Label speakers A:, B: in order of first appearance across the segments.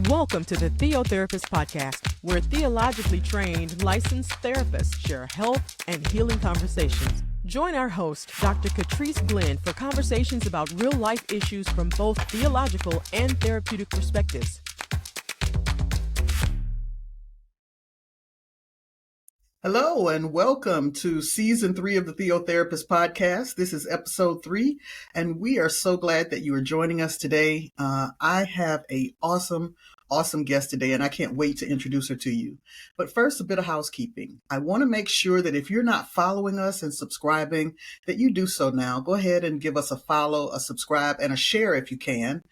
A: Welcome to the Theotherapist Podcast, where theologically trained licensed therapists share health and healing conversations. Join our host, Dr. Trice for conversations about real-life issues from both theological and therapeutic perspectives.
B: Hello and welcome to Season 3 of the Theotherapist Podcast. This is Episode 3, and we are so glad that you are joining us today. I have an awesome guest today, and I can't wait to introduce her to you. But first, a bit of housekeeping. I want to make sure that if you're not following us and subscribing, that you do so now. Go ahead and give us a follow, a subscribe, and a share if you can.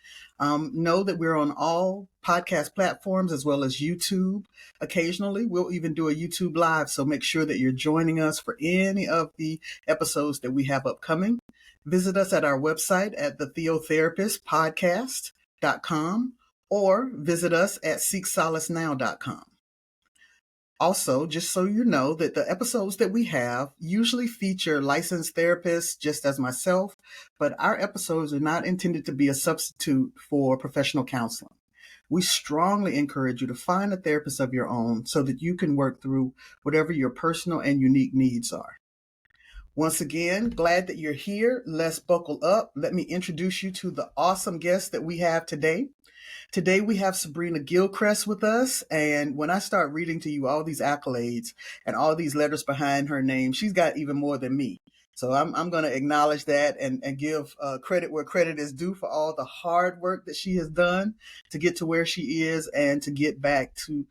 B: Know that we're on all podcast platforms as well as YouTube. Occasionally, we'll even do a YouTube live, so make sure that you're joining us for any of the episodes that we have upcoming. Visit us at our website at thetherapistpodcast.com or visit us at seeksolacenow.com. Also, just so you know that the episodes that we have usually feature licensed therapists, just as myself, but our episodes are not intended to be a substitute for professional counseling. We strongly encourage you to find a therapist of your own so that you can work through whatever your personal and unique needs are. Once again, glad that you're here. Let's buckle up. Let me introduce you to the awesome guest that we have today. Today we have Sabrina Gilchrist with us, and when I start reading to you all these accolades and all these letters behind her name, she's got even more than me. So I'm going to acknowledge that and give credit where credit is due for all the hard work that she has done to get to where she is and to give back to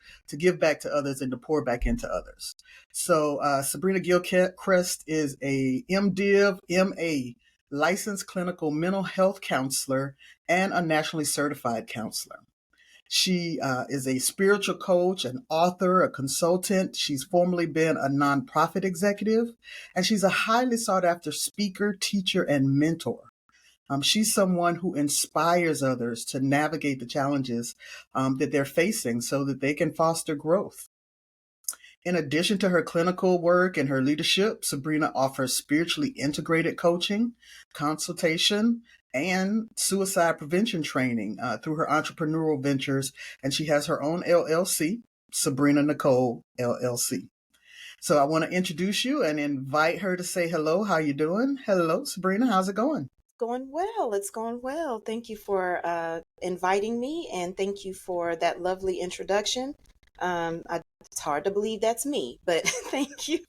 B: others and to pour back into others. So Sabrina Gilchrist is a MDiv, MA, licensed clinical mental health counselor and a nationally certified counselor. She is a spiritual coach, an author, a consultant. She's formerly been a nonprofit executive, and she's a highly sought after speaker, teacher, and mentor. She's someone who inspires others to navigate the challenges that they're facing so that they can foster growth. In addition to her clinical work and her leadership, Sabrina offers spiritually integrated coaching, consultation, and suicide prevention training through her entrepreneurial ventures. And she has her own LLC, Sabrina Nichole LLC. So I want to introduce you and invite her to say hello. How you doing? Hello, Sabrina. How's it going?
C: Going well. It's going well. Thank you for inviting me, and thank you for that lovely introduction. It's hard to believe that's me, but thank you.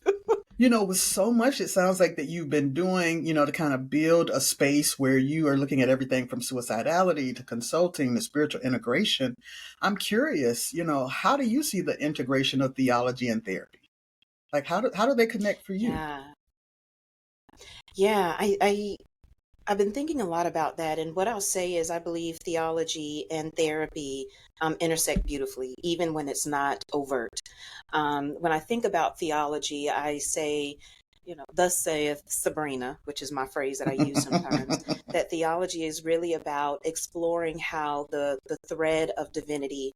B: You know, with so much, it sounds like that you've been doing, to kind of build a space where you are looking at everything from suicidality to consulting to spiritual integration. I'm curious, how do you see the integration of theology and therapy? Like, how do they connect for you?
C: Yeah. I've been thinking a lot about that, and what I'll say is I believe theology and therapy intersect beautifully, even when it's not overt. When I think about theology, I say, thus saith Sabrina, which is my phrase that I use sometimes, that theology is really about exploring how the thread of divinity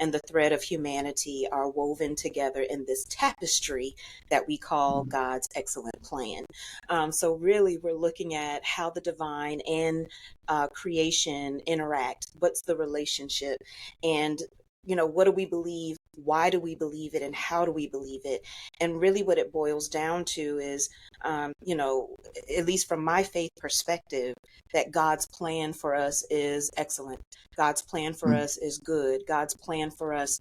C: and the thread of humanity are woven together in this tapestry that we call God's excellent plan. So really, we're looking at how the divine and creation interact. What's the relationship? And what do we believe? Why do we believe it? And how do we believe it? And really what it boils down to is, at least from my faith perspective, that God's plan for us is excellent. God's plan for us is good. God's plan for us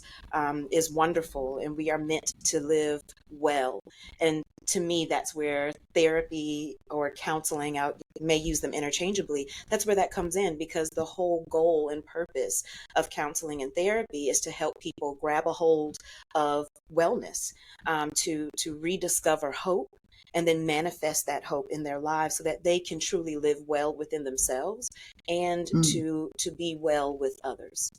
C: is wonderful. And we are meant to live well. And to me, that's where therapy or counseling, I may use them interchangeably, that's where that comes in, because the whole goal and purpose of counseling and therapy is to help people grab a hold of wellness, to rediscover hope, and then manifest that hope in their lives so that they can truly live well within themselves and to be well with others.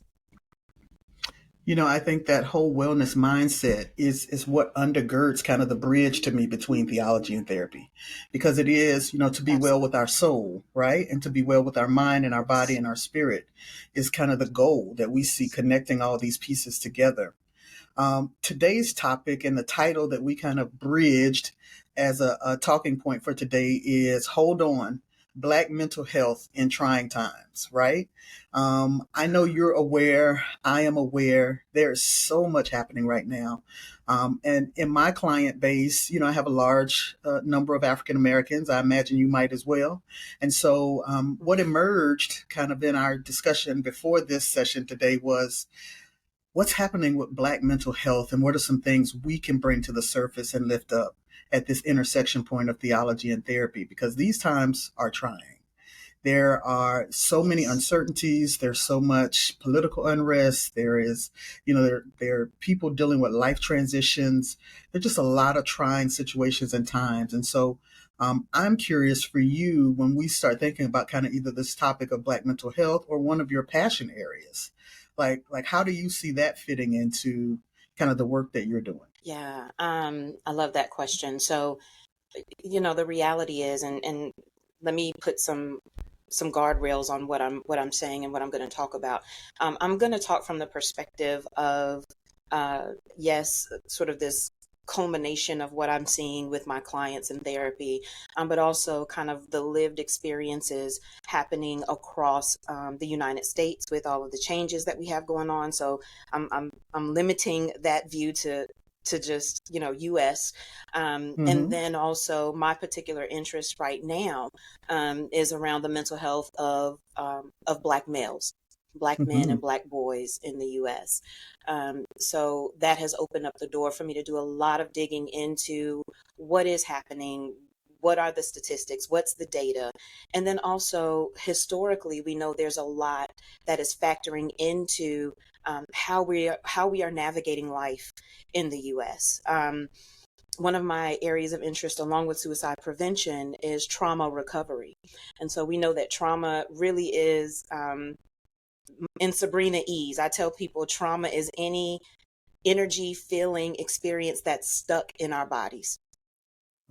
B: I think that whole wellness mindset is what undergirds kind of the bridge to me between theology and therapy, because it is, to be well with our soul, right? And to be well with our mind and our body and our spirit is kind of the goal that we see connecting all these pieces together. Today's topic and the title that we kind of bridged as a talking point for today is Hold On, Black mental health in trying times, right? I know you're aware, I am aware, there's so much happening right now. And in my client base, I have a large number of African Americans. I imagine you might as well. And so what emerged kind of in our discussion before this session today was what's happening with Black mental health and what are some things we can bring to the surface and lift up at this intersection point of theology and therapy, because these times are trying. There are so many uncertainties. There's so much political unrest. There is, there are people dealing with life transitions. There's just a lot of trying situations and times. And so I'm curious for you, when we start thinking about kind of either this topic of Black mental health or one of your passion areas, like how do you see that fitting into kind of the work that you're doing?
C: Yeah, I love that question. So, the reality is, and let me put some guardrails on what I'm saying and what I'm going to talk about. I'm going to talk from the perspective of yes, sort of this culmination of what I'm seeing with my clients in therapy, but also kind of the lived experiences happening across the United States with all of the changes that we have going on. So I'm limiting that view to just US, and then also my particular interest right now is around the mental health of Black males, Black men and Black boys in the US. So that has opened up the door for me to do a lot of digging into what is happening. What are the statistics? What's the data? And then also historically, we know there's a lot that is factoring into how we are navigating life in the U.S. One of my areas of interest, along with suicide prevention, is trauma recovery. And so we know that trauma really is, in Sabrina Ease, I tell people trauma is any energy, feeling, experience that's stuck in our bodies.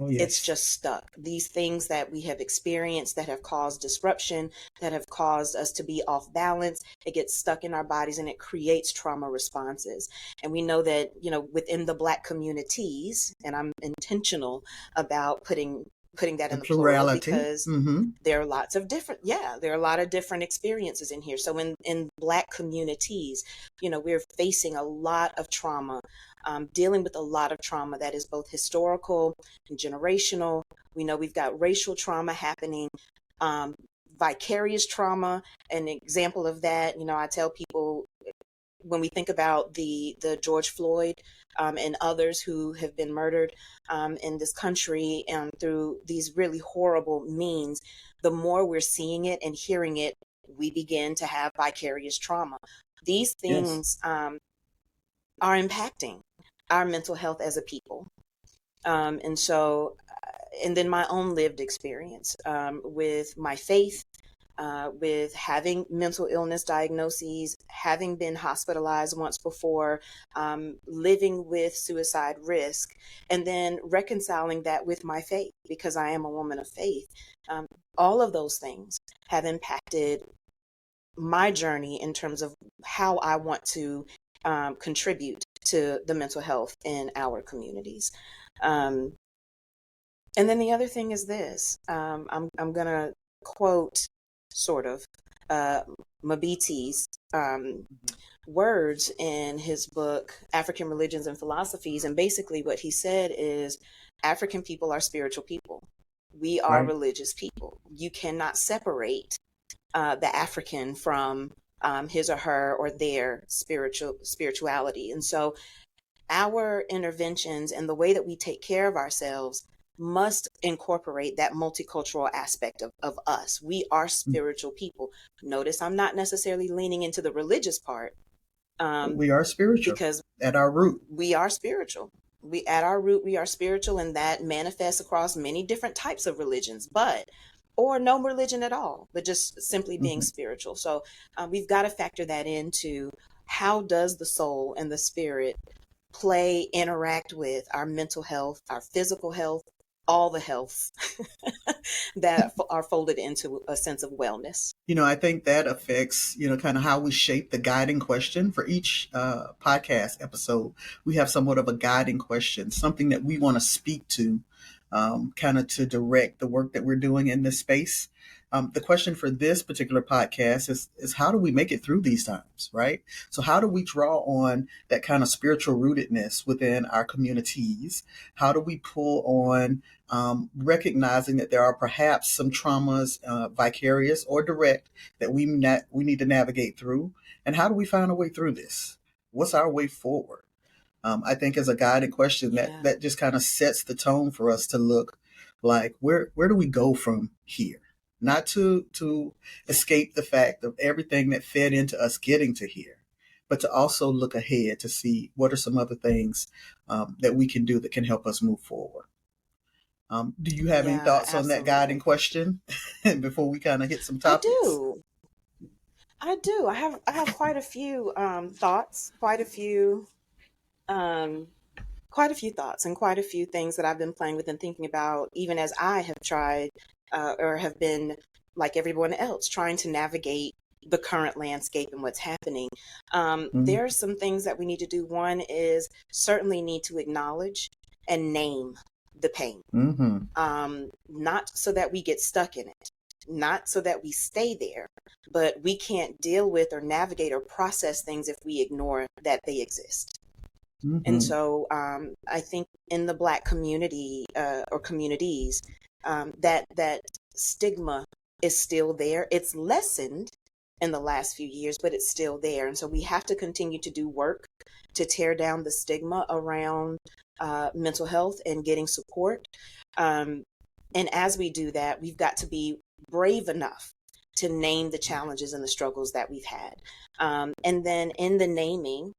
B: Oh, yes.
C: It's just stuck. These things that we have experienced that have caused disruption, that have caused us to be off balance, it gets stuck in our bodies and it creates trauma responses. And we know that, within the Black communities, and I'm intentional about putting that in the plural, because there are lots of different, there are a lot of different experiences in here. So in Black communities, we're facing a lot of trauma, dealing with a lot of trauma that is both historical and generational. We know we've got racial trauma happening, vicarious trauma. An example of that, I tell people, when we think about the George Floyd and others who have been murdered in this country and through these really horrible means, the more we're seeing it and hearing it, we begin to have vicarious trauma. These things are impacting our mental health as a people. And so, and then my own lived experience with my faith, with having mental illness diagnoses, having been hospitalized once before, living with suicide risk, and then reconciling that with my faith, because I am a woman of faith. All of those things have impacted my journey in terms of how I want to contribute to the mental health in our communities. And then the other thing is this, I'm going to quote sort of Mabiti's words in his book, African Religions and Philosophies. And basically what he said is, African people are spiritual people. We are religious people. You cannot separate the African from his or her or their spirituality. And so our interventions and the way that we take care of ourselves must incorporate that multicultural aspect of us. We are spiritual people. Notice I'm not necessarily leaning into the religious part.
B: We are spiritual because at our root,
C: we are spiritual. At our root, we are spiritual, and that manifests across many different types of religions, or no religion at all, but just simply being spiritual. So we've got to factor that into how does the soul and the spirit interact with our mental health, our physical health, all the healths that are folded into a sense of wellness.
B: I think that affects, kind of how we shape the guiding question for each podcast episode. We have somewhat of a guiding question, something that we want to speak to kind of to direct the work that we're doing in this space. The question for this particular podcast is how do we make it through these times, right? So how do we draw on that kind of spiritual rootedness within our communities? How do we pull on recognizing that there are perhaps some traumas, vicarious or direct, that we need to navigate through? And how do we find a way through this? What's our way forward? I think as a guiding question that just kind of sets the tone for us to look like where do we go from here? Not to escape the fact of everything that fed into us getting to here, but to also look ahead to see what are some other things that we can do that can help us move forward. Do you have any thoughts on that guiding question before we kind of hit some topics?
C: I do. I have quite a few thoughts, quite a few thoughts and quite a few things that I've been playing with and thinking about, even as I have tried or have been, like everyone else, trying to navigate the current landscape and what's happening. There are some things that we need to do. One is certainly need to acknowledge and name the pain, not so that we get stuck in it, not so that we stay there, but we can't deal with or navigate or process things if we ignore that they exist. And so I think in the Black community or communities, that stigma is still there. It's lessened in the last few years, but it's still there. And so we have to continue to do work to tear down the stigma around mental health and getting support. And as we do that, we've got to be brave enough to name the challenges and the struggles that we've had. And then in the naming,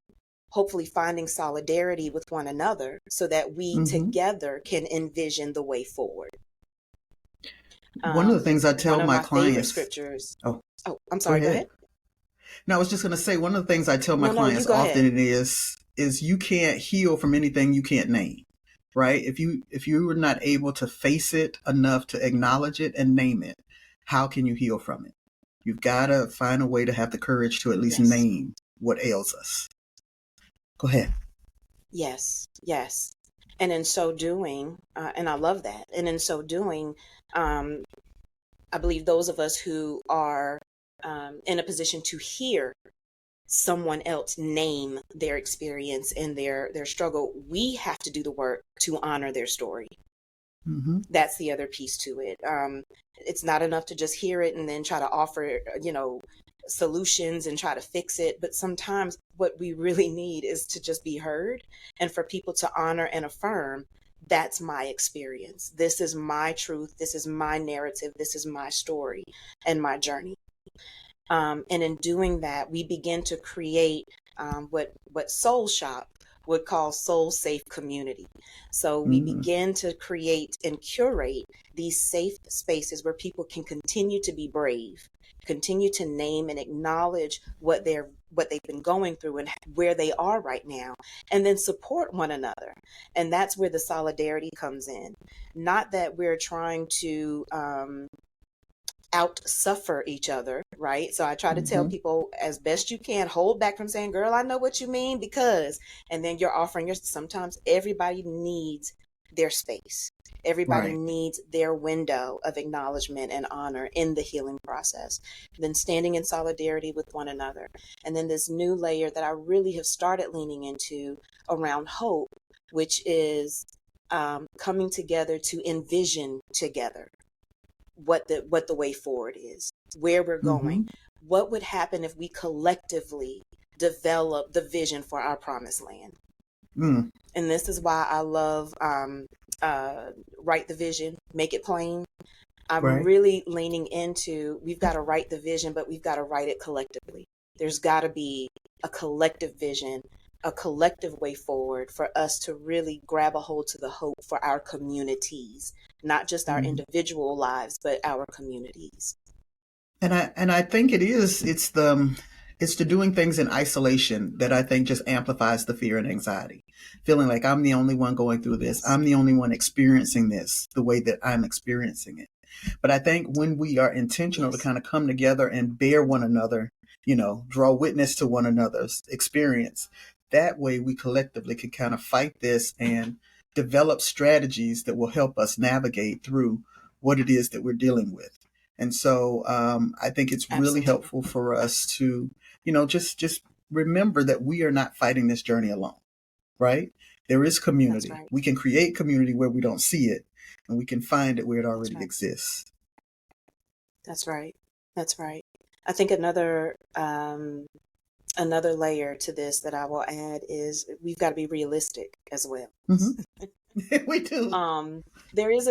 C: hopefully finding solidarity with one another so that we together can envision the way forward.
B: One of the things I tell my clients,
C: scriptures.
B: Oh,
C: I'm sorry. Go ahead.
B: No, I was just going to say, one of the things I tell my clients often is you can't heal from anything you can't name, right? If you are not able to face it enough to acknowledge it and name it, how can you heal from it? You've got to find a way to have the courage to at least name what ails us. Go ahead. Yes.
C: And in so doing, and I love that, and in so doing, I believe those of us who are in a position to hear someone else name their experience and their struggle, we have to do the work to honor their story. That's the other piece to it. It's not enough to just hear it and then try to offer, solutions and try to fix it. But sometimes what we really need is to just be heard and for people to honor and affirm, that's my experience. This is my truth. This is my narrative. This is my story and my journey. And in doing that, we begin to create what Soul Shop would call soul safe community. So we begin to create and curate these safe spaces where people can continue to be brave, continue to name and acknowledge what they've been going through and where they are right now, and then support one another. And that's where the solidarity comes in. Not that we're trying to out suffer each other, right? So I try to tell people as best you can, hold back from saying, girl, I know what you mean, because, and then you're offering your, sometimes everybody needs their space. Everybody needs their window of acknowledgement and honor in the healing process. Then standing in solidarity with one another. And then this new layer that I really have started leaning into around hope, which is coming together to envision together what the way forward is, where we're going. What would happen if we collectively develop the vision for our promised land? And this is why I love write the vision, make it plain. I'm really leaning into, we've got to write the vision, but we've got to write it collectively. There's got to be a collective vision, a collective way forward for us to really grab a hold to the hope for our communities, not just our individual lives, but our communities.
B: And I think it's the doing things in isolation that I think just amplifies the fear and anxiety. Feeling like I'm the only one going through this. I'm the only one experiencing this the way that I'm experiencing it. But I think when we are intentional to kind of come together and bear one another, draw witness to one another's experience, that way we collectively can kind of fight this and develop strategies that will help us navigate through what it is that we're dealing with. And so I think it's really
C: Absolutely.
B: helpful for us to, just remember that we are not fighting this journey alone, right? There is
C: That's
B: community.
C: right.
B: We can create community where we don't see it, and we can find it where it
C: That's
B: already
C: right.
B: exists.
C: That's right. That's right. I think another layer to this that I will add is we've got to be realistic as well.
B: Mm-hmm. We do.
C: There is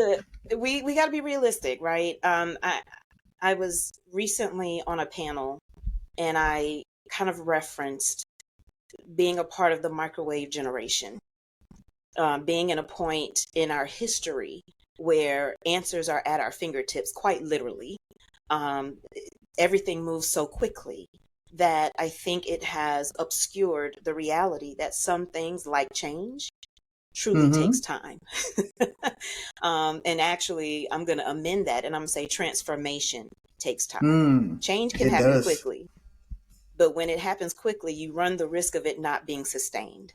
C: we got to be realistic, right? I was recently on a panel and I kind of referenced being a part of the microwave generation, being in a point in our history where answers are at our fingertips, quite literally. Um, Everything moves so quickly that I think it has obscured the reality that some things like change truly
B: Mm-hmm.
C: takes time. And actually, I'm going to amend that and I'm going to say transformation takes time. Change can
B: It
C: happen
B: does.
C: quickly, but when it happens quickly, you run the risk of it not being sustained.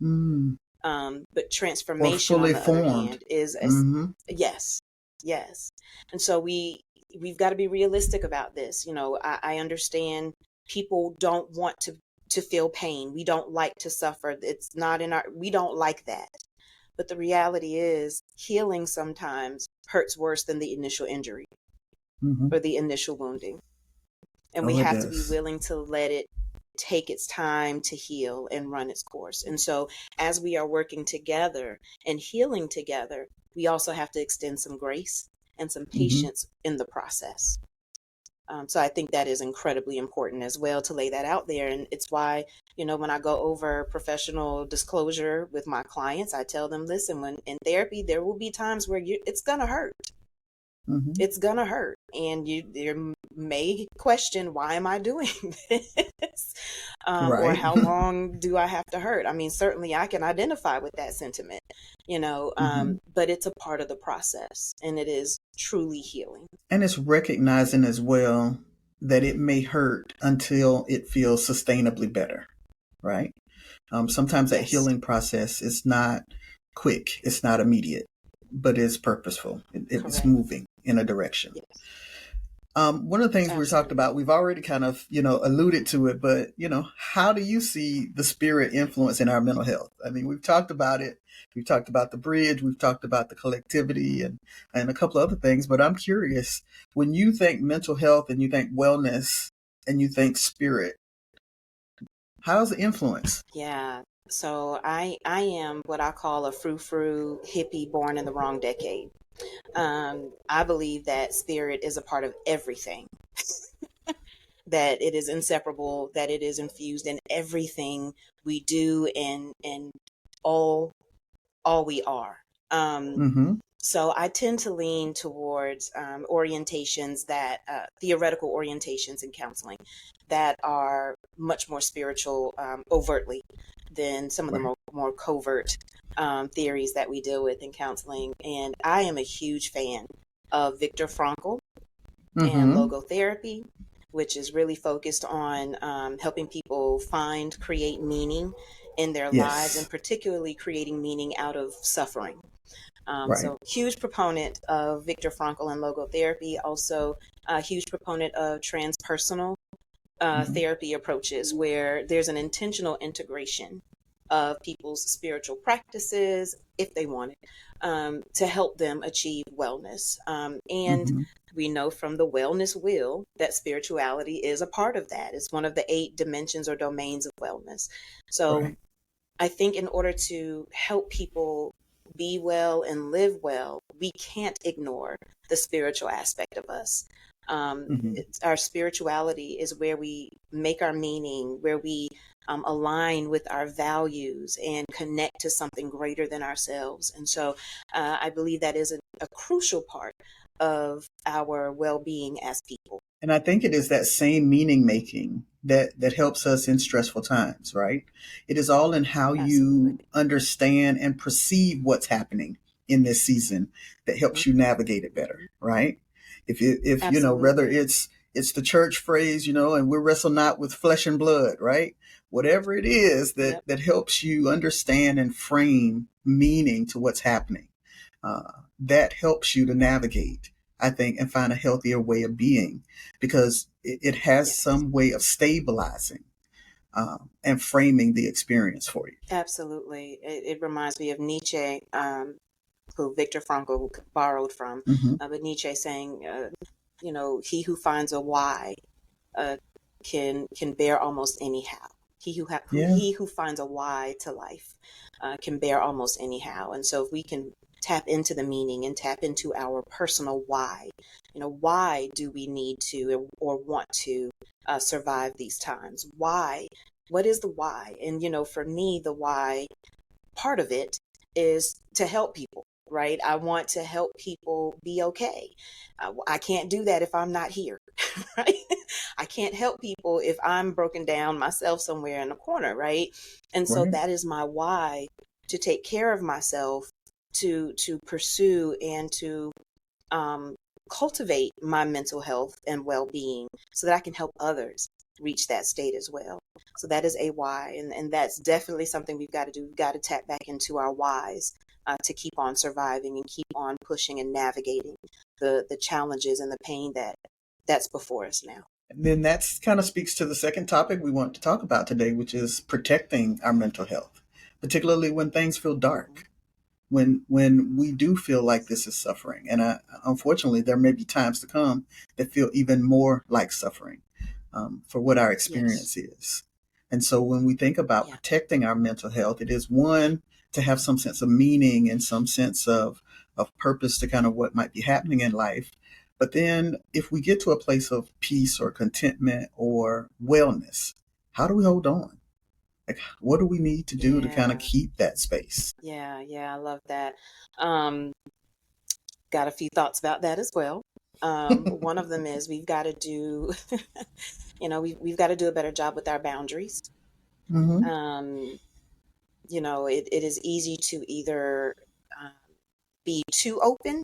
B: Mm.
C: But
B: Or
C: transformation, on
B: fully
C: the other
B: formed.
C: hand, is
B: Mm-hmm.
C: yes, yes. And so we've got to be realistic about this. I understand people don't want to feel pain. We don't like to suffer. It's not in we don't like that. But the reality is healing sometimes hurts worse than the initial injury
B: Mm-hmm.
C: or the initial wounding. And we
B: Oh, it
C: have to be
B: does.
C: willing to let it take its time to heal and run its course. And so as we are working together and healing together, we also have to extend some grace and some
B: Mm-hmm.
C: patience in the process. So I think that is incredibly important as well to lay that out there. And it's why, when I go over professional disclosure with my clients, I tell them, listen, when in therapy, there will be times where it's going to hurt.
B: Mm-hmm.
C: It's going to hurt. And you may question, why am I doing this? Or
B: Right.
C: how long do I have to hurt? I mean, certainly I can identify with that sentiment,
B: Mm-hmm.
C: but it's a part of the process and it is truly healing.
B: And it's recognizing as well that it may hurt until it feels sustainably better, right? Sometimes that
C: Yes,
B: healing process is not quick, it's not immediate, but it's purposeful. It's
C: correct.
B: moving in a direction.
C: Yes,
B: One of the things we talked
C: absolutely.
B: about, we've already kind of, alluded to it, but, how do you see the spirit influence in our mental health? I mean, we've talked about it. We've talked about the bridge. We've talked about the collectivity and a couple of other things. But I'm curious, when you think mental health and you think wellness and you think spirit, how's it influence?
C: Yeah. So I am what I call a frou-frou hippie born in the wrong decade. I believe that spirit is a part of everything, that it is inseparable, that it is infused in everything we do and all all we are. Um,
B: Mm-hmm.
C: so I tend to lean towards orientations that theoretical orientations in counseling that are much more spiritual overtly than some of the
B: Right.
C: more covert theories that we deal with in counseling. And I am a huge fan of Viktor Frankl and
B: Mm-hmm.
C: logotherapy, which is really focused on helping people find, create meaning in their lives, and
B: Yes.
C: particularly creating meaning out of suffering.
B: Right.
C: So huge proponent of Viktor Frankl and logotherapy, also a huge proponent of transpersonal
B: Mm-hmm.
C: therapy approaches where there's an intentional integration of people's spiritual practices, if they want it, to help them achieve wellness. And
B: Mm-hmm.
C: we know from the wellness wheel that spirituality is a part of that. It's one of the 8 dimensions or domains of wellness. So
B: Right.
C: I think in order to help people be well and live well, we can't ignore the spiritual aspect of us.
B: Mm-hmm.
C: Our spirituality is where we make our meaning, where we align with our values and connect to something greater than ourselves. And so I believe that is a crucial part of our well being as people.
B: And I think it is that same meaning making that helps us in stressful times, right? It is all in how
C: Absolutely.
B: you understand and perceive what's happening in this season that helps you navigate it better, right? If whether
C: Absolutely.
B: it's the church phrase, and we wrestle not with flesh and blood, right? Whatever it is that,
C: Yep.
B: that helps you understand and frame meaning to what's happening, that helps you to navigate, I think, and find a healthier way of being, because it has
C: Yes.
B: some way of stabilizing and framing the experience for you.
C: Absolutely. It reminds me of Nietzsche, who Viktor Frankl borrowed from,
B: Mm-hmm.
C: but Nietzsche saying, he who finds a why uh, can bear almost anyhow.
B: Yeah.
C: He who finds a why to life can bear almost anyhow. And so if we can tap into the meaning and tap into our personal why, why do we need to or want to survive these times? Why? What is the why? And for me, the why part of it is to help people, right? I want to help people be okay. I can't do that if I'm not here, right? I can't help people if I'm broken down myself somewhere in a corner, right? And so
B: Right.
C: that is my why, to take care of myself, to pursue and to um, cultivate my mental health and well-being so that I can help others reach that state as well. So that is a why, and that's definitely something we've got to do. We've got to tap back into our whys to keep on surviving and keep on pushing and navigating the challenges and the pain that's before us now.
B: And then that kind of speaks to the second topic we want to talk about today, which is protecting our mental health, particularly when things feel dark, when we do feel like this is suffering. And unfortunately, there may be times to come that feel even more like suffering for what our
C: Yes.
B: experience is. And so when we think about
C: Yeah.
B: protecting our mental health, it is one, to have some sense of meaning and some sense of purpose to kind of what might be happening in life. But then if we get to a place of peace or contentment or wellness, how do we hold on? Like, what do we need to do to kind of
C: Yeah.
B: keep that space?
C: Yeah. Yeah. I love that. Um, got a few thoughts about that as well. One of them is we've got to do, we've got to do a better job with our boundaries.
B: Mm-hmm.
C: Um, it is easy to either um, be too open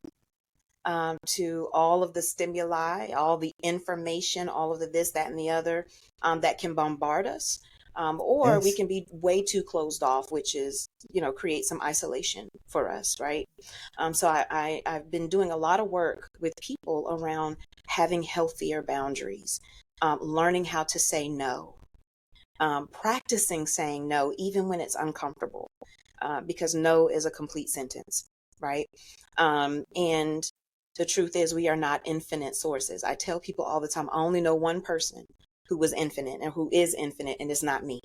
C: to all of the stimuli, all the information, all of the this, that, and the other that can bombard us. Or we
B: Yes.
C: can be way too closed off, which is, create some isolation for us, right? So I've been doing a lot of work with people around having healthier boundaries, learning how to say no, practicing saying no, even when it's uncomfortable, because no is a complete sentence, right? And the truth is, we are not infinite sources. I tell people all the time, I only know one person who was infinite and who is infinite, and it's not me.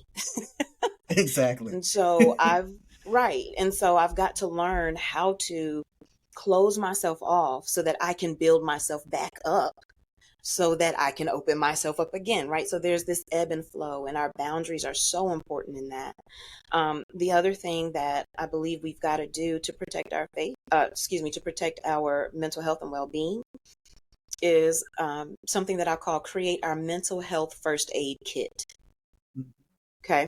B: Exactly.
C: And so right. And so I've got to learn how to close myself off so that I can build myself back up so that I can open myself up again, right? So there's this ebb and flow, and our boundaries are so important in that. The other thing that I believe we've got to do to protect our to protect our mental health and well-being is something that I call create our mental health first aid kit. Okay.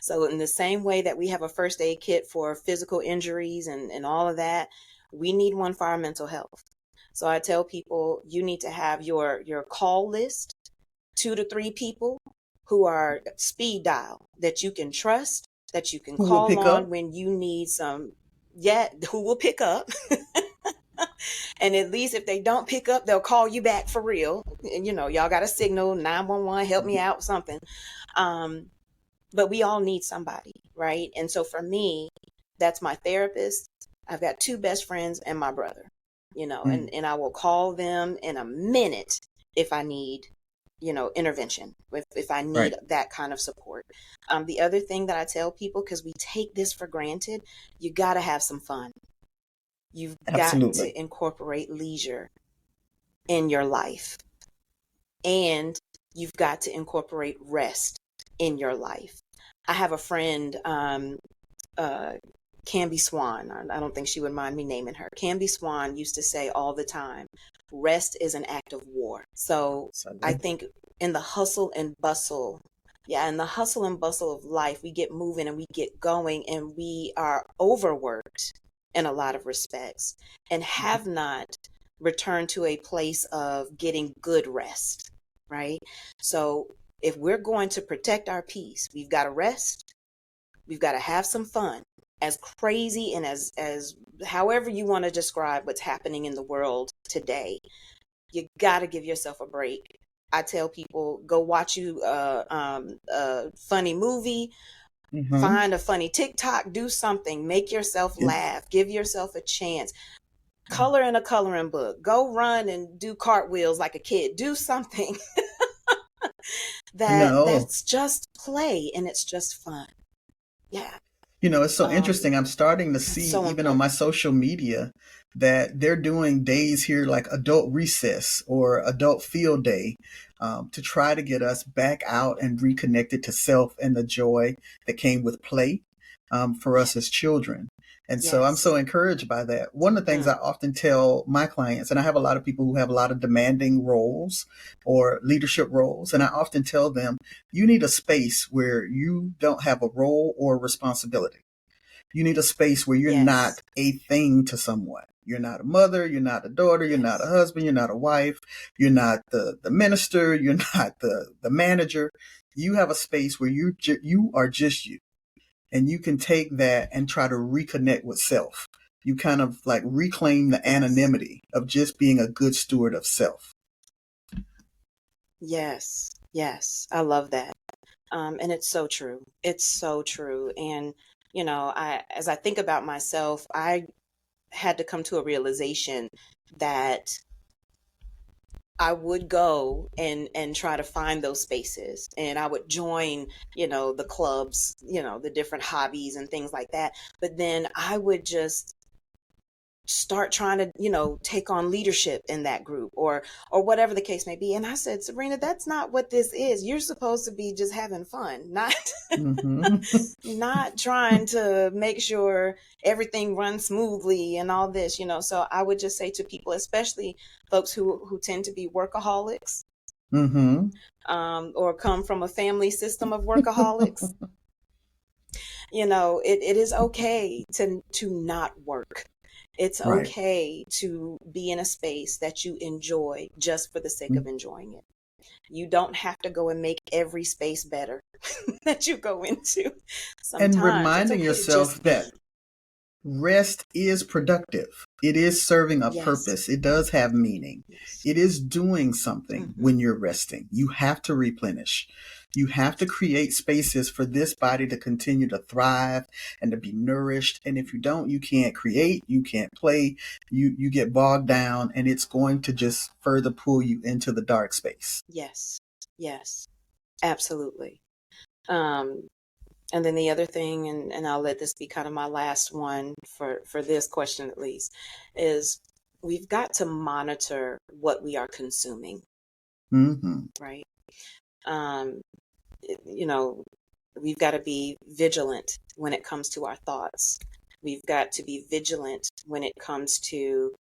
C: So in the same way that we have a first aid kit for physical injuries and all of that, we need one for our mental health. So I tell people you need to have your call list, 2 to 3 people who are speed dial that you can trust, that you can
B: Who will
C: call
B: pick
C: on
B: up?
C: when you need some, who will pick up. And at least if they don't pick up, they'll call you back for real. And y'all got a signal 911, help me out, something. But we all need somebody, right? And so for me, that's my therapist. I've got 2 best friends and my brother,
B: Mm.
C: and I will call them in a minute if I need, intervention, if I need
B: Right.
C: that kind of support. The other thing that I tell people, because we take this for granted, you got to have some fun. You've got
B: Absolutely.
C: to incorporate leisure in your life, and you've got to incorporate rest in your life. I have a friend, uh, Canby Swan. I don't think she would mind me naming her. Canby Swan used to say all the time, rest is an act of war. So I
B: Absolutely.
C: think in the hustle and bustle, in the hustle and bustle of life, we get moving and we get going, and we are overworked in a lot of respects and have not returned to a place of getting good rest, right? So if we're going to protect our peace, we've got to rest, we've got to have some fun. As crazy and as however you want to describe what's happening in the world today, you got to give yourself a break. I tell people, go watch you a funny movie,
B: Mm-hmm.
C: find a funny TikTok, do something, make yourself
B: Yeah.
C: laugh, give yourself a chance. Color in a coloring book, go run and do cartwheels like a kid, do something
B: No.
C: that's just play and it's just fun. Yeah.
B: It's so interesting. I'm starting to
C: That's
B: see,
C: so
B: even on my
C: important.
B: social media, that they're doing days here like adult recess or adult field day, to try to get us back out and reconnected to self and the joy that came with play, for us as children. And so I'm
C: Yes.
B: so encouraged by that. One of the things
C: Mm.
B: I often tell my clients, and I have a lot of people who have a lot of demanding roles or leadership roles, and I often tell them, you need a space where you don't have a role or responsibility. You need a space where you're
C: Yes.
B: not a thing to someone. You're not a mother, you're not a daughter, you're not a
C: Yes.
B: husband, you're not a wife, you're not the minister, you're not the manager. You have a space where you are just you. And you can take that and try to reconnect with self. You kind of like reclaim the
C: Yes.
B: anonymity of just being a good steward of self.
C: Yes. Yes. I love that. And it's so true. It's so true. And, as I think about myself, I had to come to a realization that I would go and try to find those spaces, and I would join, the clubs, the different hobbies and things like that. But then I would just start trying to, take on leadership in that group, or whatever the case may be. And I said, Sabrina, that's not what this is. You're supposed to be just having fun, not
B: Mm-hmm.
C: not trying to make sure everything runs smoothly and all this. So I would just say to people, especially folks who tend to be workaholics,
B: Mm-hmm.
C: or come from a family system of workaholics, it is okay to not work. It's
B: Right.
C: okay to be in a space that you enjoy just for the sake of
B: Mm.
C: enjoying it. You don't have to go and make every space better that you go into.
B: And
C: Sometimes it's
B: reminding
C: okay to
B: yourself
C: just
B: that
C: be.
B: rest is productive. It is serving a
C: Yes.
B: purpose. It does have meaning.
C: Yes.
B: It is doing something
C: Hmm.
B: when you're resting. You have to replenish. You have to create spaces for this body to continue to thrive and to be nourished. And if you don't, you can't create, you can't play, you get bogged down, and it's going to just further pull you into the dark space.
C: Yes. Yes. Absolutely. Um, and then the other thing, and I'll let this be kind of my last one for this question at least, is we've got to monitor what we are consuming,
B: Mm-hmm.
C: right? Um, you know, we've got to be vigilant when it comes to our thoughts. We've got to be vigilant when it comes to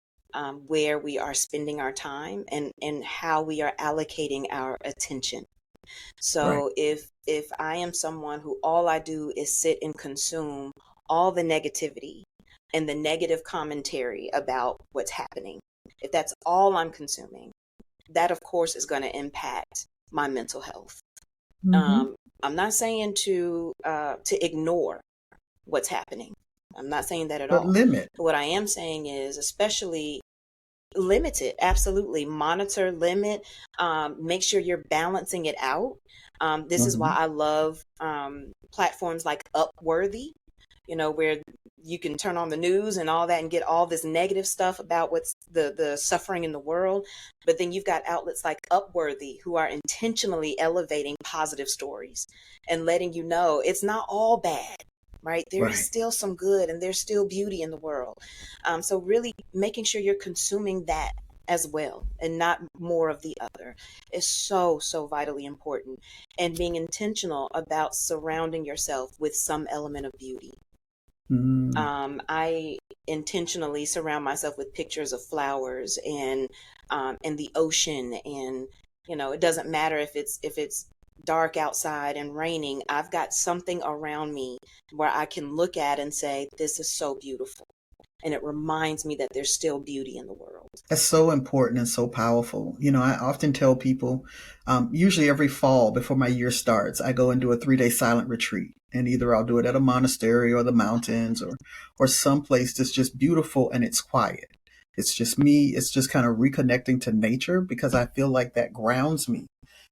C: where we are spending our time and how we are allocating our attention.
B: Right.
C: So if I am someone who all I do is sit and consume all the negativity and the negative commentary about what's happening, if that's all I'm consuming, that of course is going to impact my mental health.
B: Mm-hmm.
C: I'm not saying to ignore what's happening. I'm not saying that at
B: But
C: all.
B: limit.
C: But what I am saying is, especially limit it. Absolutely, monitor, limit. Make sure you're balancing it out. This is why
B: Mm-hmm.
C: I love platforms like Upworthy. Where you can turn on the news and all that and get all this negative stuff about what's the suffering in the world. But then you've got outlets like Upworthy who are intentionally elevating positive stories and letting you know it's not all bad, right? There is
B: Right.
C: still some good and there's still beauty in the world. So really making sure you're consuming that as well and not more of the other is so, so vitally important. And being intentional about surrounding yourself with some element of beauty.
B: Mm.
C: I intentionally surround myself with pictures of flowers and the ocean, and it doesn't matter if it's dark outside and raining. I've got something around me where I can look at and say, "This is so beautiful." and it reminds me that there's still beauty in the world.
B: That's so important and so powerful. I often tell people, usually every fall before my year starts, I go and do a 3-day silent retreat. And either I'll do it at a monastery or the mountains or someplace that's just beautiful and it's quiet. It's just me. It's just kind of reconnecting to nature because I feel like that grounds me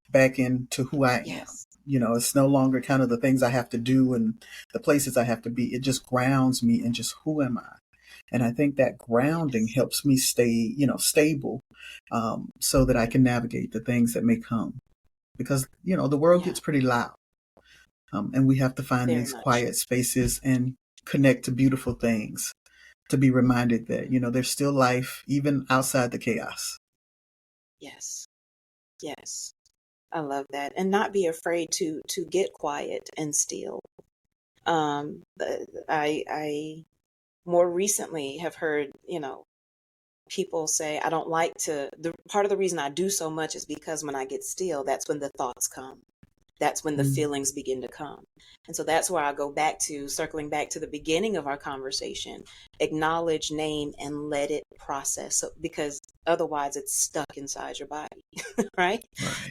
B: back into who I am.
C: Yes.
B: It's no longer kind of the things I have to do and the places I have to be. It just grounds me in just who am I. And I think that grounding helps me stay, stable, so that I can navigate the things that may come. Because, the world gets pretty loud. And we have to find
C: Very
B: these
C: much.
B: quiet spaces and connect to beautiful things to be reminded that, there's still life even outside the chaos.
C: Yes. Yes. I love that. And not be afraid to get quiet and still. I more recently have heard, people say, I don't like to, part of the reason I do so much is because when I get still, that's when the thoughts come. That's when the feelings begin to come. And so that's where I go back to, circling back to the beginning of our conversation, acknowledge, name, and let it process. So, because otherwise it's stuck inside your body, right?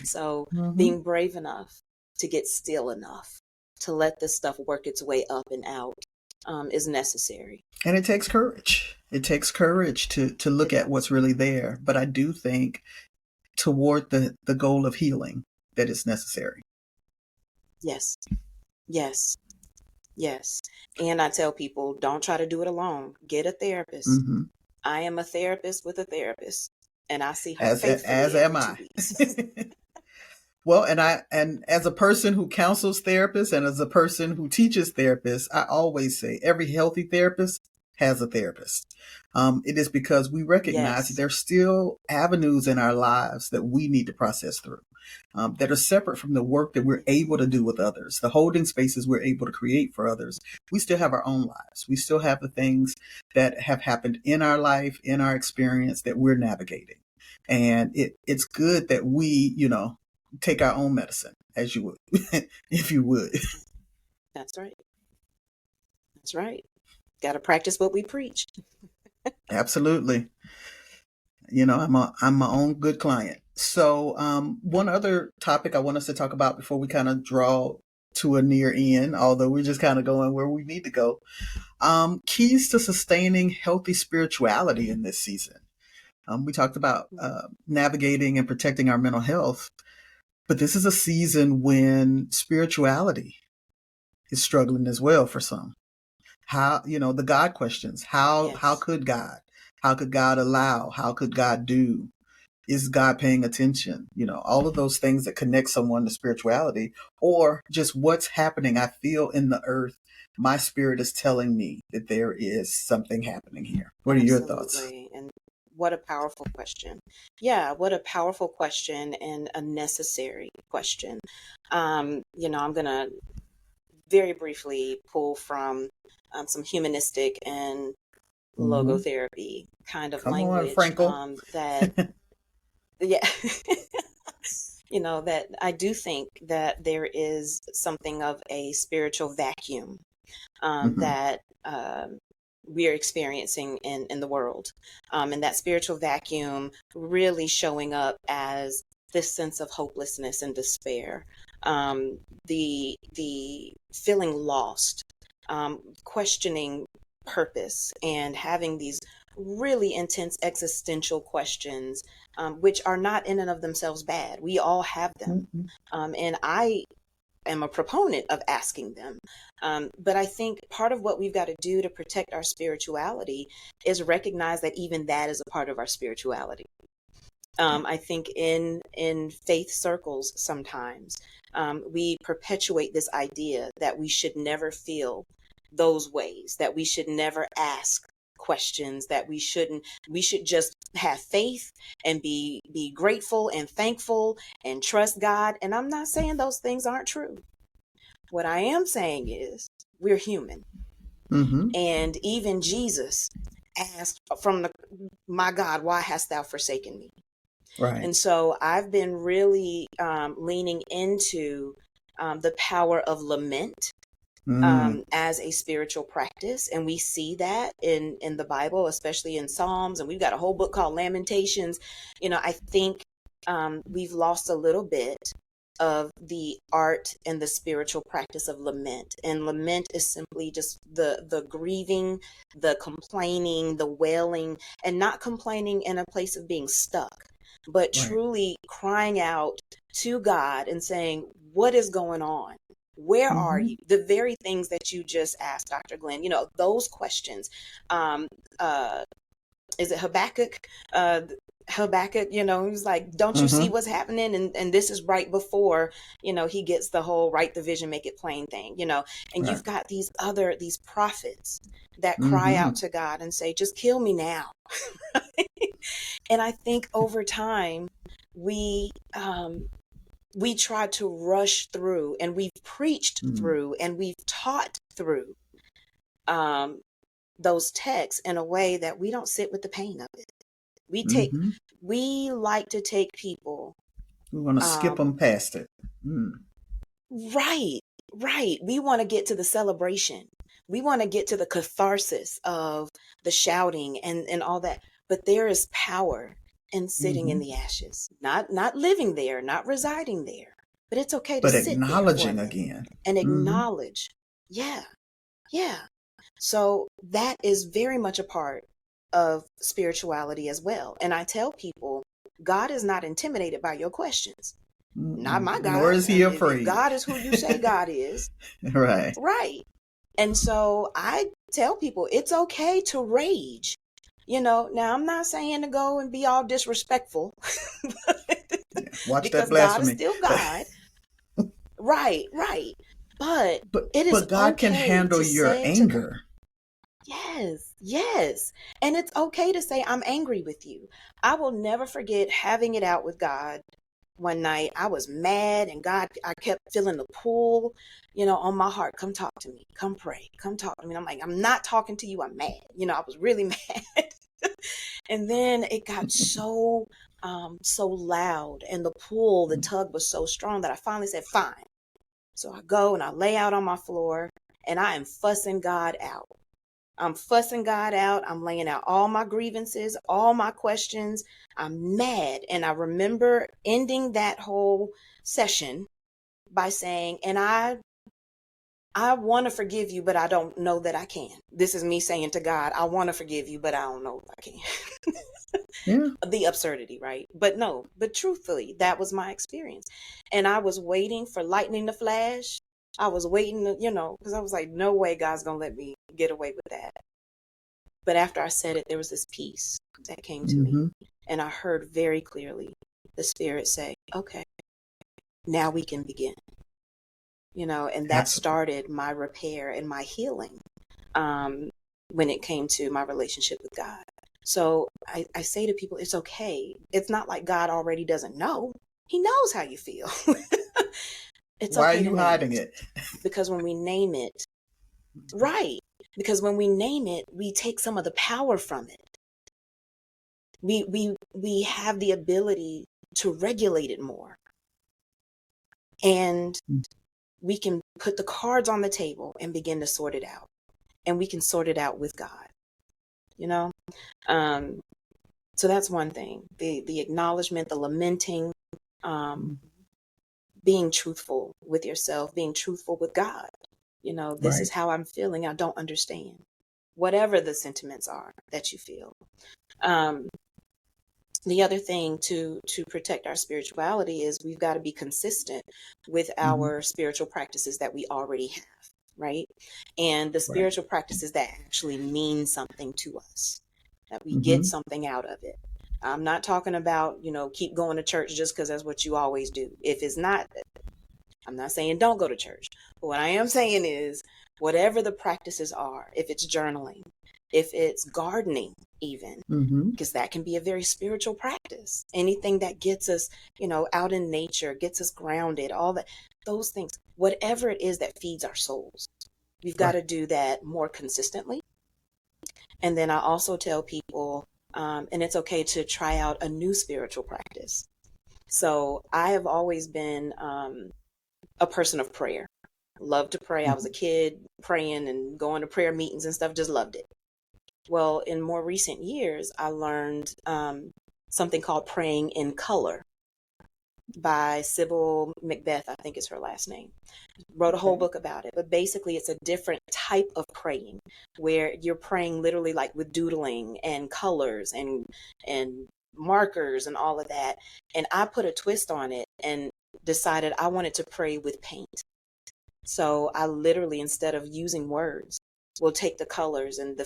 C: So being brave enough to get still enough to let this stuff work its way up and out is necessary.
B: And it takes courage. It takes courage to look at what's really there. But I do think toward the goal of healing that it's necessary.
C: Yes. Yes. Yes. And I tell people, don't try to do it alone. Get a therapist.
B: Mm-hmm.
C: I am a therapist with a therapist, and I see her
B: As
C: faithfully
B: am
C: every
B: I.
C: 2 weeks.
B: Well, and as a person who counsels therapists and as a person who teaches therapists, I always say every healthy therapist has a therapist. It is because we recognize that there's still avenues in our lives that we need to process through, that are separate from the work that we're able to do with others, the holding spaces we're able to create for others. We still have our own lives. We still have the things that have happened in our life, in our experience that we're navigating. And it's good that we, take our own medicine, as you would, if you would.
C: That's right. That's right. Got to practice what we preach.
B: Absolutely. I'm my own good client. So one other topic I want us to talk about before we kind of draw to a near end, although we're just kind of going where we need to go. Keys to sustaining healthy spirituality in this season. We talked about navigating and protecting our mental health. But this is a season when spirituality is struggling as well for some. How, the God questions, how could God? How could God allow? How could God do? Is God paying attention? All of those things that connect someone to spirituality, or just what's happening. I feel in the earth, my spirit is telling me that there is something happening here. What are your thoughts?
C: And what a powerful question. Yeah, what a powerful question and a necessary question. I'm going to very briefly pull from some humanistic and logotherapy kind of language that, that I do think that there is something of a spiritual vacuum that we are experiencing in the world. And that spiritual vacuum really showing up as this sense of hopelessness and despair, the feeling lost, questioning purpose, and having these really intense existential questions, which are not in and of themselves bad. We all have them. And I am a proponent of asking them. But I think part of what we've got to do to protect our spirituality is recognize that even that is a part of our spirituality. I think in faith circles sometimes we perpetuate this idea that we should never feel those ways, that we should never ask questions, that we should just have faith and be grateful and thankful and trust God. And I'm not saying those things aren't true. What I am saying is we're human. And even Jesus asked my God, why hast thou forsaken me?
B: Right.
C: And so I've been really leaning into the power of lament as a spiritual practice. And we see that in the Bible, especially in Psalms. And we've got a whole book called Lamentations. I think we've lost a little bit of the art and the spiritual practice of lament. And lament is simply just the grieving, the complaining, the wailing, and not complaining in a place of being stuck, but truly crying out to God and saying, what is going on? Where are you? The very things that you just asked, Dr. Glenn, those questions. Is it Habakkuk? Habakkuk, he's like, don't you see what's happening? And this is right before, he gets the whole write the vision, make it plain thing, and you've got these prophets that cry out to God and say, just kill me now. And I think over time, we try to rush through, and we've preached through, and we've taught through those texts in a way that we don't sit with the pain of it. We like to take people.
B: We want to skip them past it.
C: Right. We want to get to the celebration. We want to get to the catharsis of the shouting and all that. But there is power in sitting in the ashes, not living there, not residing there, but it's okay to sit
B: acknowledging
C: there
B: again
C: and acknowledge. Yeah. So that is very much a part of spirituality as well. And I tell people, God is not intimidated by your questions. Not my God.
B: Nor is he afraid.
C: If God is who you say God is.
B: Right.
C: And so I tell people it's okay to rage. Now I'm not saying to go and be all disrespectful.
B: Watch
C: because
B: that blasphemy.
C: God is still God. Right. But it is
B: God
C: okay
B: can handle your anger.
C: Yes. And it's okay to say, I'm angry with you. I will never forget having it out with God one night. I was mad, and God, I kept feeling the pull, on my heart. Come talk to me. Come pray. Come talk to me. And I'm like, I'm not talking to you. I'm mad. I was really mad. And then it got so loud, and the pull, the tug was so strong that I finally said, fine. So I go and I lay out on my floor, and I am fussing God out. I'm fussing God out. I'm laying out all my grievances, all my questions. I'm mad. And I remember ending that whole session by saying, and I want to forgive you, but I don't know that I can. This is me saying to God, I want to forgive you, but I don't know if I can. The absurdity, right? But truthfully, that was my experience. And I was waiting for lightning to flash. I was waiting, because I was like, no way God's going to let me get away with that. But after I said it, there was this peace that came to me. And I heard very clearly the Spirit say, okay, now we can begin. And that started my repair and my healing when it came to my relationship with God. So I say to people, it's okay. It's not like God already doesn't know. He knows how you feel.
B: Why are you hiding it?
C: Because when we name it, right. Because when we name it, we take some of the power from it. We have the ability to regulate it more. And we can put the cards on the table and begin to sort it out. And we can sort it out with God. So that's one thing. The acknowledgement, the lamenting, being truthful with yourself, being truthful with God. This is how I'm feeling. I don't understand. Whatever the sentiments are that you feel. The other thing to protect our spirituality is we've got to be consistent with our spiritual practices that we already have, right? And the spiritual practices that actually mean something to us, that we get something out of it. I'm not talking about, keep going to church just because that's what you always do. If it's not, I'm not saying don't go to church. But what I am saying is whatever the practices are, if it's journaling, if it's gardening even, because that can be a very spiritual practice. Anything that gets us, out in nature, gets us grounded, all that, those things, whatever it is that feeds our souls, we've got to do that more consistently. And then I also tell people, and it's okay to try out a new spiritual practice. So I have always been a person of prayer. Loved to pray. I was a kid praying and going to prayer meetings and stuff, just loved it. Well, in more recent years, I learned something called praying in color by Sybil Macbeth, I think is her last name. Wrote a whole book about it, but basically it's a different type of praying where you're praying literally like with doodling and colors and markers and all of that. And I put a twist on it and decided I wanted to pray with paint. So I literally, instead of using words, will take the colors and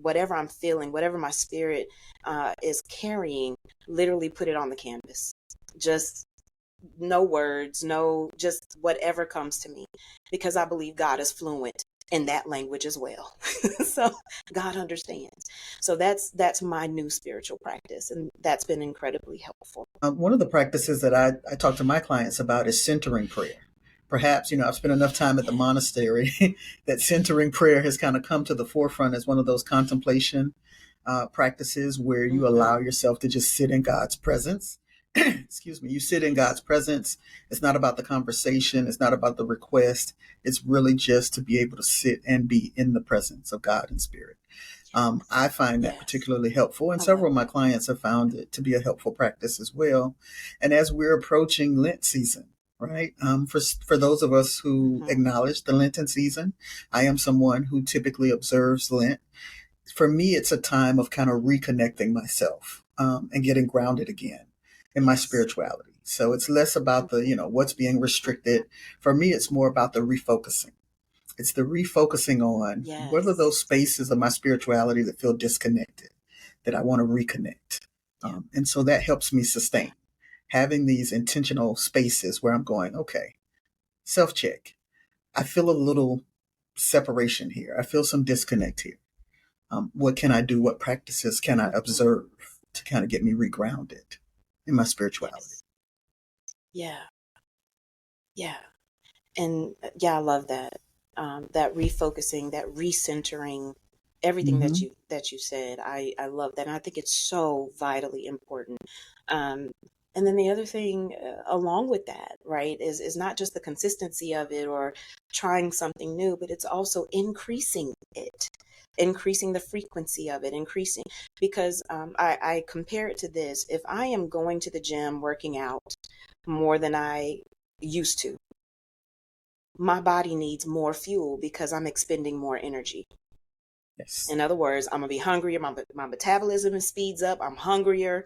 C: whatever I'm feeling, whatever my spirit is carrying, literally put it on the canvas. Just no words, no, just whatever comes to me, because I believe God is fluent in that language as well. So God understands. So that's my new spiritual practice, and that's been incredibly helpful.
B: One of the practices that I talk to my clients about is centering prayer. Perhaps, I've spent enough time at the monastery that centering prayer has kind of come to the forefront as one of those contemplation practices where you allow yourself to just sit in God's presence. Excuse me, you sit in God's presence. It's not about the conversation. It's not about the request. It's really just to be able to sit and be in the presence of God in spirit. I find that particularly helpful, and several of my clients have found it to be a helpful practice as well. And as we're approaching Lent season, right? For those of us who acknowledge the Lenten season, I am someone who typically observes Lent. For me, it's a time of kind of reconnecting myself and getting grounded again in my spirituality. So it's less about the, what's being restricted. For me, it's more about the refocusing. It's the refocusing on what are those spaces of my spirituality that feel disconnected, that I want to reconnect. And so that helps me sustain having these intentional spaces where I'm going, okay, self-check. I feel a little separation here. I feel some disconnect here. What can I do? What practices can I observe to kind of get me regrounded in my spirituality?
C: Yeah. And I love that. That refocusing, that recentering, everything that you said. I love that. And I think it's so vitally important. And then the other thing along with that, right, is not just the consistency of it or trying something new, but it's also increasing it, increasing the frequency of it, increasing. Because I compare it to this. If I am going to the gym, working out more than I used to, my body needs more fuel because I'm expending more energy.
B: Yes.
C: In other words, I'm going to be hungrier. My metabolism speeds up. I'm hungrier.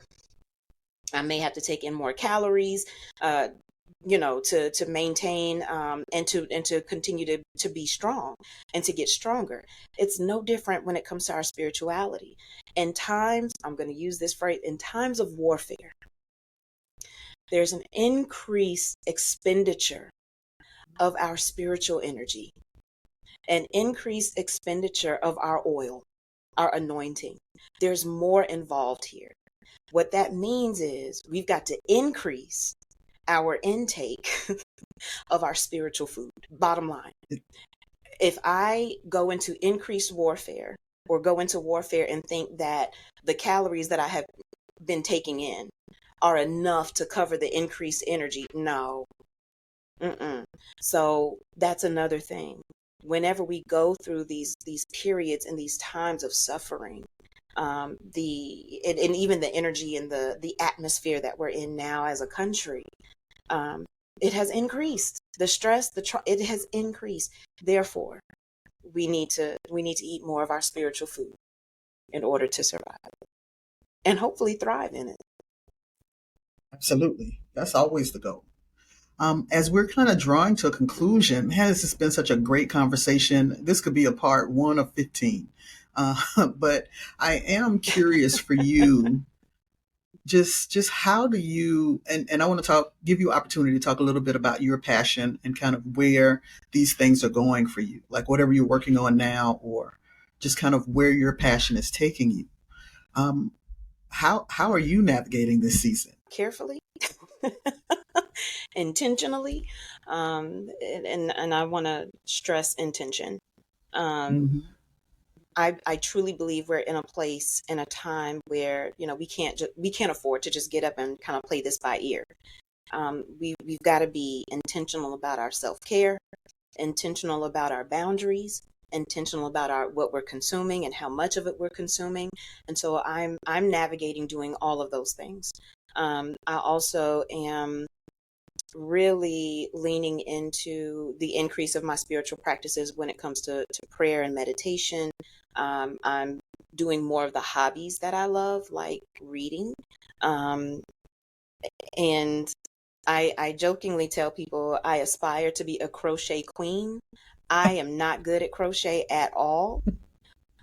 C: I may have to take in more calories, to maintain and to continue to be strong and to get stronger. It's no different when it comes to our spirituality. In times, I'm going to use this phrase, in times of warfare, there's an increased expenditure of our spiritual energy, an increased expenditure of our oil, our anointing. There's more involved here. What that means is we've got to increase our intake of our spiritual food. Bottom line, if I go into increased warfare or go into warfare and think that the calories that I have been taking in are enough to cover the increased energy, no. So that's another thing. Whenever we go through these periods and these times of suffering, and even the energy and the atmosphere that we're in now as a country, it has increased. The stress, it has increased. Therefore, we need to eat more of our spiritual food in order to survive and hopefully thrive in it.
B: Absolutely. That's always the goal. As we're kind of drawing to a conclusion, man, this has been such a great conversation. This could be a part 1 of 15. But I am curious for you, just how do you, and I want to give you opportunity to talk a little bit about your passion and kind of where these things are going for you, like whatever you're working on now, or just kind of where your passion is taking you. How are you navigating this season?
C: Carefully. Intentionally, and I want to stress intention. I truly believe we're in a place, in a time where we can't afford to just get up and kind of play this by ear. We've got to be intentional about our self-care. intentional about our boundaries, intentional about our what we're consuming and how much of it we're consuming. And so I'm navigating doing all of those things. I also am really leaning into the increase of my spiritual practices when it comes to prayer and meditation. I'm doing more of the hobbies that I love, like reading. Um, and I jokingly tell people I aspire to be a crochet queen. I am not good at crochet at all,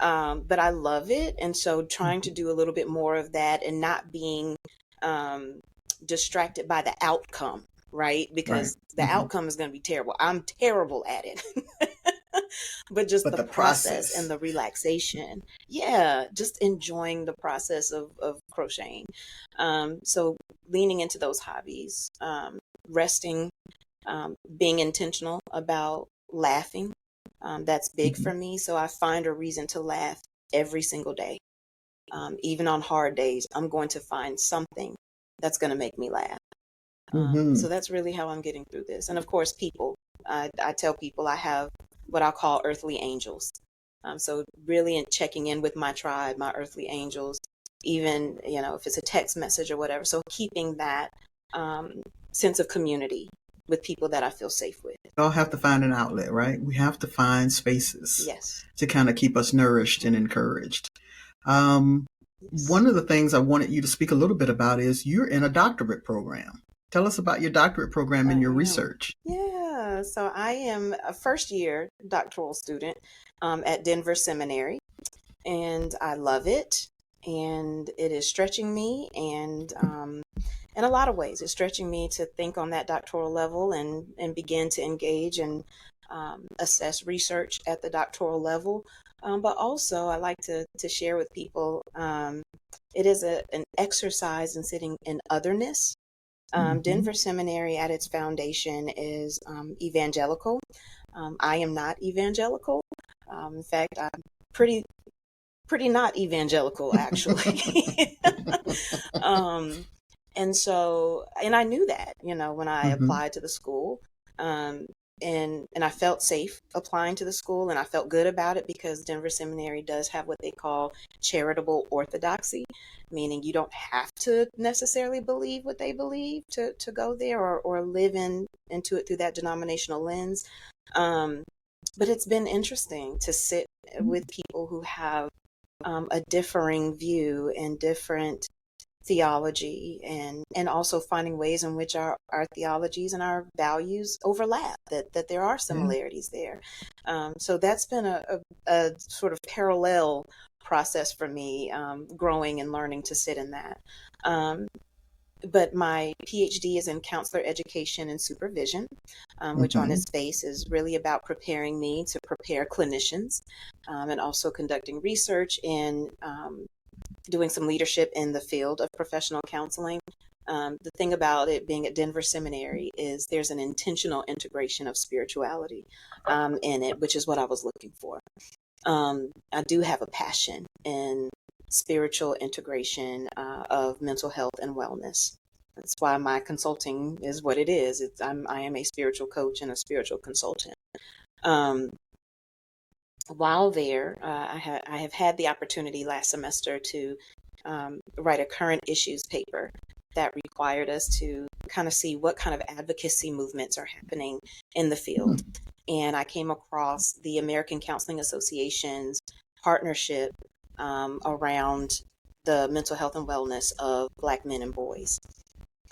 C: but I love it. And so trying to do a little bit more of that and not being um, distracted by the outcome, right?
B: Right.
C: Because the outcome is going to be terrible. I'm terrible at it. But just
B: But
C: the
B: the
C: process and
B: process.
C: the relaxation. Yeah, just enjoying the process of crocheting. So leaning into those hobbies, resting, being intentional about laughing. That's big
B: Hmm.
C: for me. So I find a reason to laugh every single day. Even on hard days, I'm going to find something that's going to make me laugh.
B: Hmm.
C: So that's really how I'm getting through this. And of course, people. I tell people I have what I'll call earthly angels. So really in checking in with my tribe, my earthly angels, even, if it's a text message or whatever. So keeping that um, sense of community with people that I feel safe with.
B: We all have to find an outlet, right? We have to find spaces
C: Yes.
B: to kind of keep us nourished and encouraged. Um,
C: Yes.
B: one of the things I wanted you to speak a little bit about is you're in a doctorate program. Tell us about your doctorate program and
C: I
B: your
C: am.
B: research.
C: Yeah. So I am a first year doctoral student at Denver Seminary, and I love it. And it is stretching me, and in a lot of ways, it's stretching me to think on that doctoral level and begin to engage and assess research at the doctoral level. But also, I like to share with people it is an exercise in sitting in otherness.
B: Hmm.
C: Denver Seminary at its foundation is evangelical. I am not evangelical. In fact, I'm pretty not evangelical actually. um, and I knew that, when I
B: Hmm.
C: applied to the school. Um, and I felt safe applying to the school, and I felt good about it because Denver Seminary does have what they call charitable orthodoxy, meaning you don't have to necessarily believe what they believe to go there or live into it through that denominational lens. Um, but it's been interesting to sit with people who have a differing view and different theology, and also finding ways in which our theologies and our values overlap, that there are
B: Yeah.
C: similarities there. So that's been a sort of parallel process for me, growing and learning to sit in that. Um, but my PhD is in counselor education and supervision, which on
B: Hmm.
C: its face is really about preparing me to prepare clinicians, and also conducting research and doing some leadership in the field of professional counseling. The thing about it being at Denver Seminary is there's an intentional integration of spirituality in it, which is what I was looking for. I do have a passion in spiritual integration of mental health and wellness. That's why my consulting is what it is. I am a spiritual coach and a spiritual consultant. Um, while there, I have had the opportunity last semester to write a current issues paper that required us to kind of see what kind of advocacy movements are happening in the field. And I came across the American Counseling Association's partnership around the mental health and wellness of Black men and boys.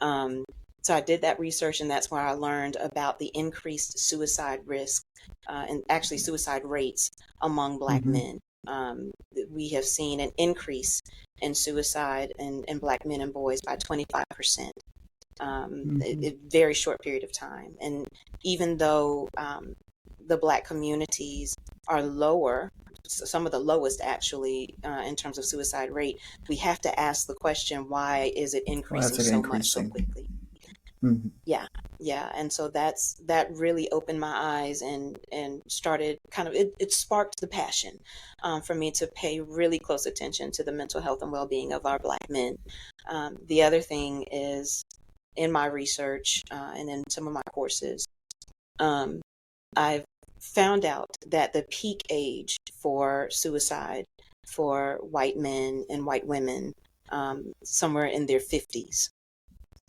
C: Um, so I did that research, and that's where I learned about the increased suicide risk and actually suicide rates among Black
B: Hmm.
C: men. We have seen an increase in suicide in Black men and boys by 25%.
B: Hmm.
C: A very short period of time. And even though the Black communities are lower, some of the lowest actually, in terms of suicide rate, we have to ask the question, why is it
B: Why is
C: increasing
B: it
C: so much so
B: increasing?
C: quickly?
B: Hmm.
C: Yeah, yeah. And so that really opened my eyes and started kind of it sparked the passion for me to pay really close attention to the mental health and well-being of our Black men. The other thing is in my research and in some of my courses, um, I've found out that the peak age for suicide for white men and white women, somewhere in their 50s,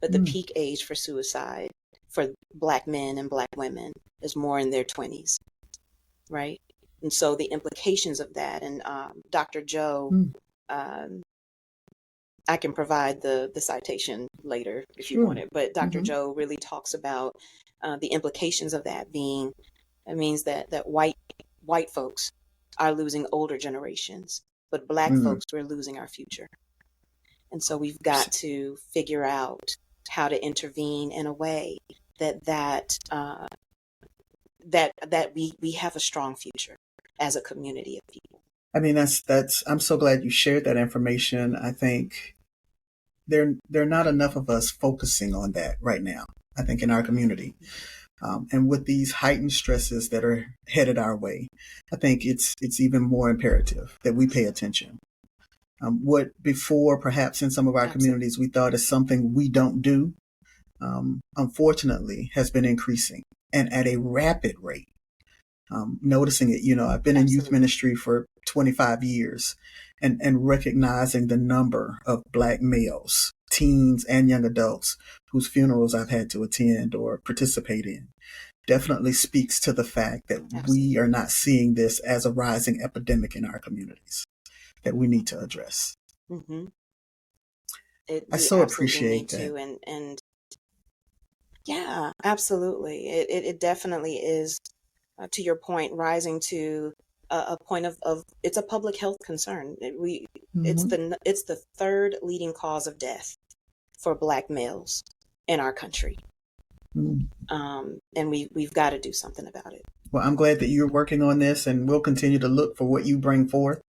C: but the
B: Mm,
C: peak age for suicide for Black men and Black women is more in their 20s, right? And so the implications of that, and Dr. Joe,
B: mm,
C: um, I can provide the citation later if you want
B: sure.
C: it, but Dr.
B: Hmm.
C: Joe really talks about the implications of that being, it means that white folks are losing older generations, but Black
B: Mm.
C: folks, we're losing our future. And so we've got to figure out how to intervene in a way that we have a strong future as a community of people.
B: I mean, that's. I'm so glad you shared that information. I think there are not enough of us focusing on that right now. I think in our community, and with these heightened stresses that are headed our way, I think it's even more imperative that we pay attention. What before, perhaps in some of our
C: Absolutely.
B: communities, we thought is something we don't do, unfortunately, has been increasing and at a rapid rate. Noticing it, I've been in youth
C: Absolutely.
B: ministry for 25 years, and recognizing the number of Black males, teens and young adults whose funerals I've had to attend or participate in definitely speaks to the fact that we
C: Absolutely.
B: are not seeing this as a rising epidemic in our communities that we need to address.
C: Hmm.
B: I
C: We
B: so
C: absolutely need
B: appreciate that.
C: to, and yeah, absolutely. It definitely is, to your point, rising to a point of it's a public health concern.
B: Hmm.
C: It's the third leading cause of death for Black males in our country, and we've got to do something about it.
B: Well, I'm glad that you're working on this, and we'll continue to look for what you bring forth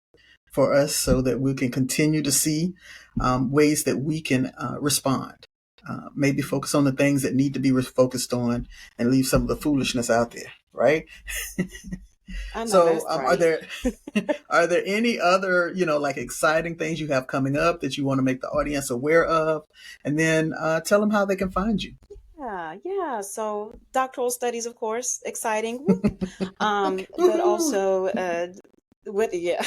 B: for us so that we can continue to see ways that we can respond. Maybe focus on the things that need to be focused on and leave some of the foolishness out there, right?
C: I know
B: So,
C: that's
B: are
C: right.
B: there are there any other like exciting things you have coming up that you want to make the audience aware of, and then tell them how they can find you?
C: Yeah, yeah. So doctoral studies, of course, exciting. Woo. But
B: Woohoo!
C: also, what? Yeah.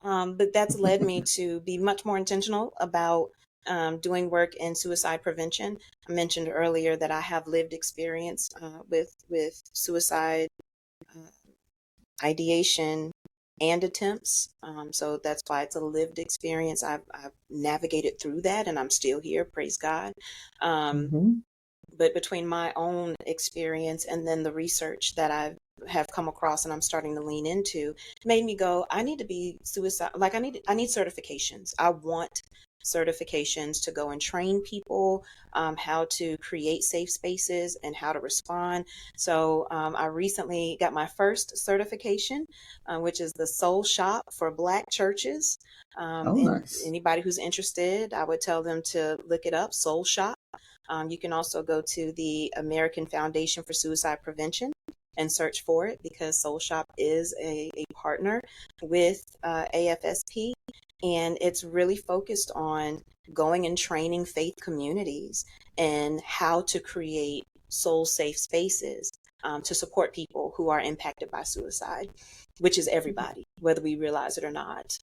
C: But that's led me to be much more intentional about doing work in suicide prevention. I mentioned earlier that I have lived experience with suicide uh, ideation and attempts. So that's why it's a lived experience. I've navigated through that, and I'm still here. Praise God. Um,
B: Hmm.
C: but between my own experience and then the research that I have come across and I'm starting to lean into, made me go, I need to be suicide, like I need certifications. I want certifications to go and train people how to create safe spaces and how to respond. So I recently got my first certification, which is the Soul Shop for Black churches.
B: Oh,
C: And
B: nice.
C: anybody who's interested, I would tell them to look it up, Soul Shop. You can also go to the American Foundation for Suicide Prevention and search for it, because Soul Shop is a partner with AFSP. And it's really focused on going and training faith communities and how to create soul safe spaces to support people who are impacted by suicide, which is everybody, whether we realize it or not.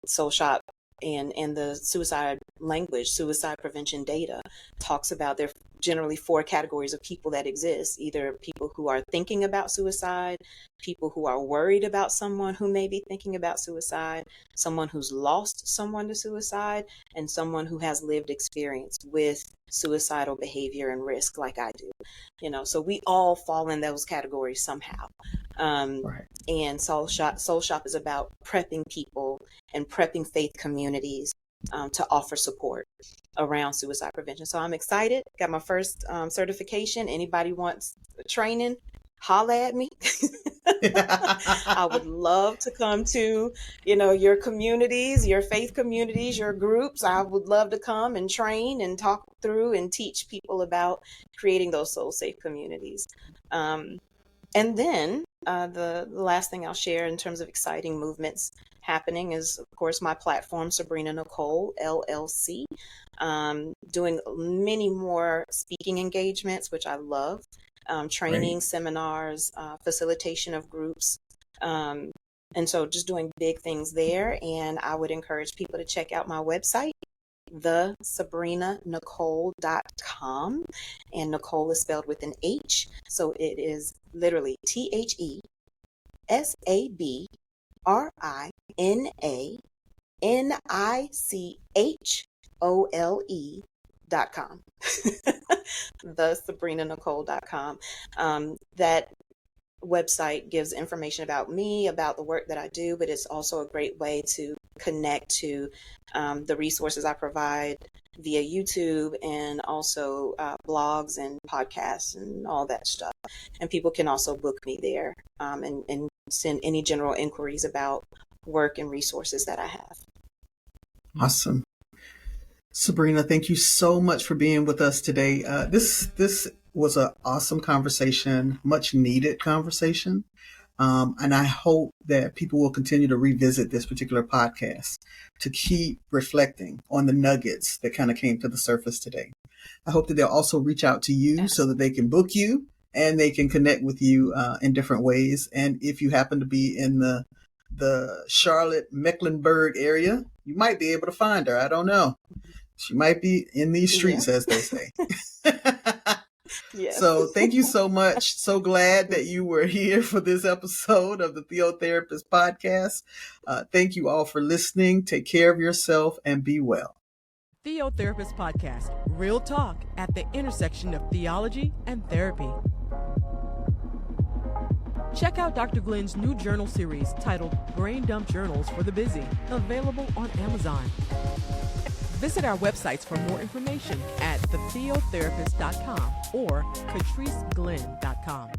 C: Soul Shop and the suicide language, suicide prevention data, talks about there are generally four categories of people that exist: either people who are thinking about suicide, people who are worried about someone who may be thinking about suicide, someone who's lost someone to suicide, and someone who has lived experience with suicidal behavior and risk, like I do. So we all fall in those categories somehow. Um,
B: Right.
C: and Soul Shop is about prepping people and prepping faith communities to offer support around suicide prevention. So I'm excited. Got my first certification. Anybody wants training, holla at me. I would love to come to, your communities, your faith communities, your groups. I would love to come and train and talk through and teach people about creating those soul safe communities. Um, and then the last thing I'll share in terms of exciting movements happening is, of course, my platform, Sabrina Nichole, LLC, doing many more speaking engagements, which I love. training, seminars, facilitation of groups. And so just doing big things there. And I would encourage people to check out my website, thesabrina.nichole.com. And Nichole is spelled with an H. So it is literally TheSabrinaNichole.com. TheSabrinaNichole.com. That website gives information about me, about the work that I do, but it's also a great way to connect to the resources I provide via YouTube and also blogs and podcasts and all that stuff. And people can also book me there and send any general inquiries about work and resources that I have.
B: Awesome. Sabrina, thank you so much for being with us today. This was an awesome conversation, much needed conversation. And I hope that people will continue to revisit this particular podcast to keep reflecting on the nuggets that kind of came to the surface today. I hope that they'll also reach out to you so that they can book you and they can connect with you in different ways. And if you happen to be in the Charlotte, Mecklenburg area, you might be able to find her. I don't know. She might be in these streets, as they say.
C: Yes.
B: So thank you so much. So glad that you were here for this episode of the Theotherapist Podcast. Thank you all for listening. Take care of yourself and be well.
A: Theotherapist Podcast, real talk at the intersection of theology and therapy. Check out Dr. Glenn's new journal series titled Brain Dump Journals for the Busy, available on Amazon. Visit our websites for more information at thetheotherapist.com or catriceglenn.com.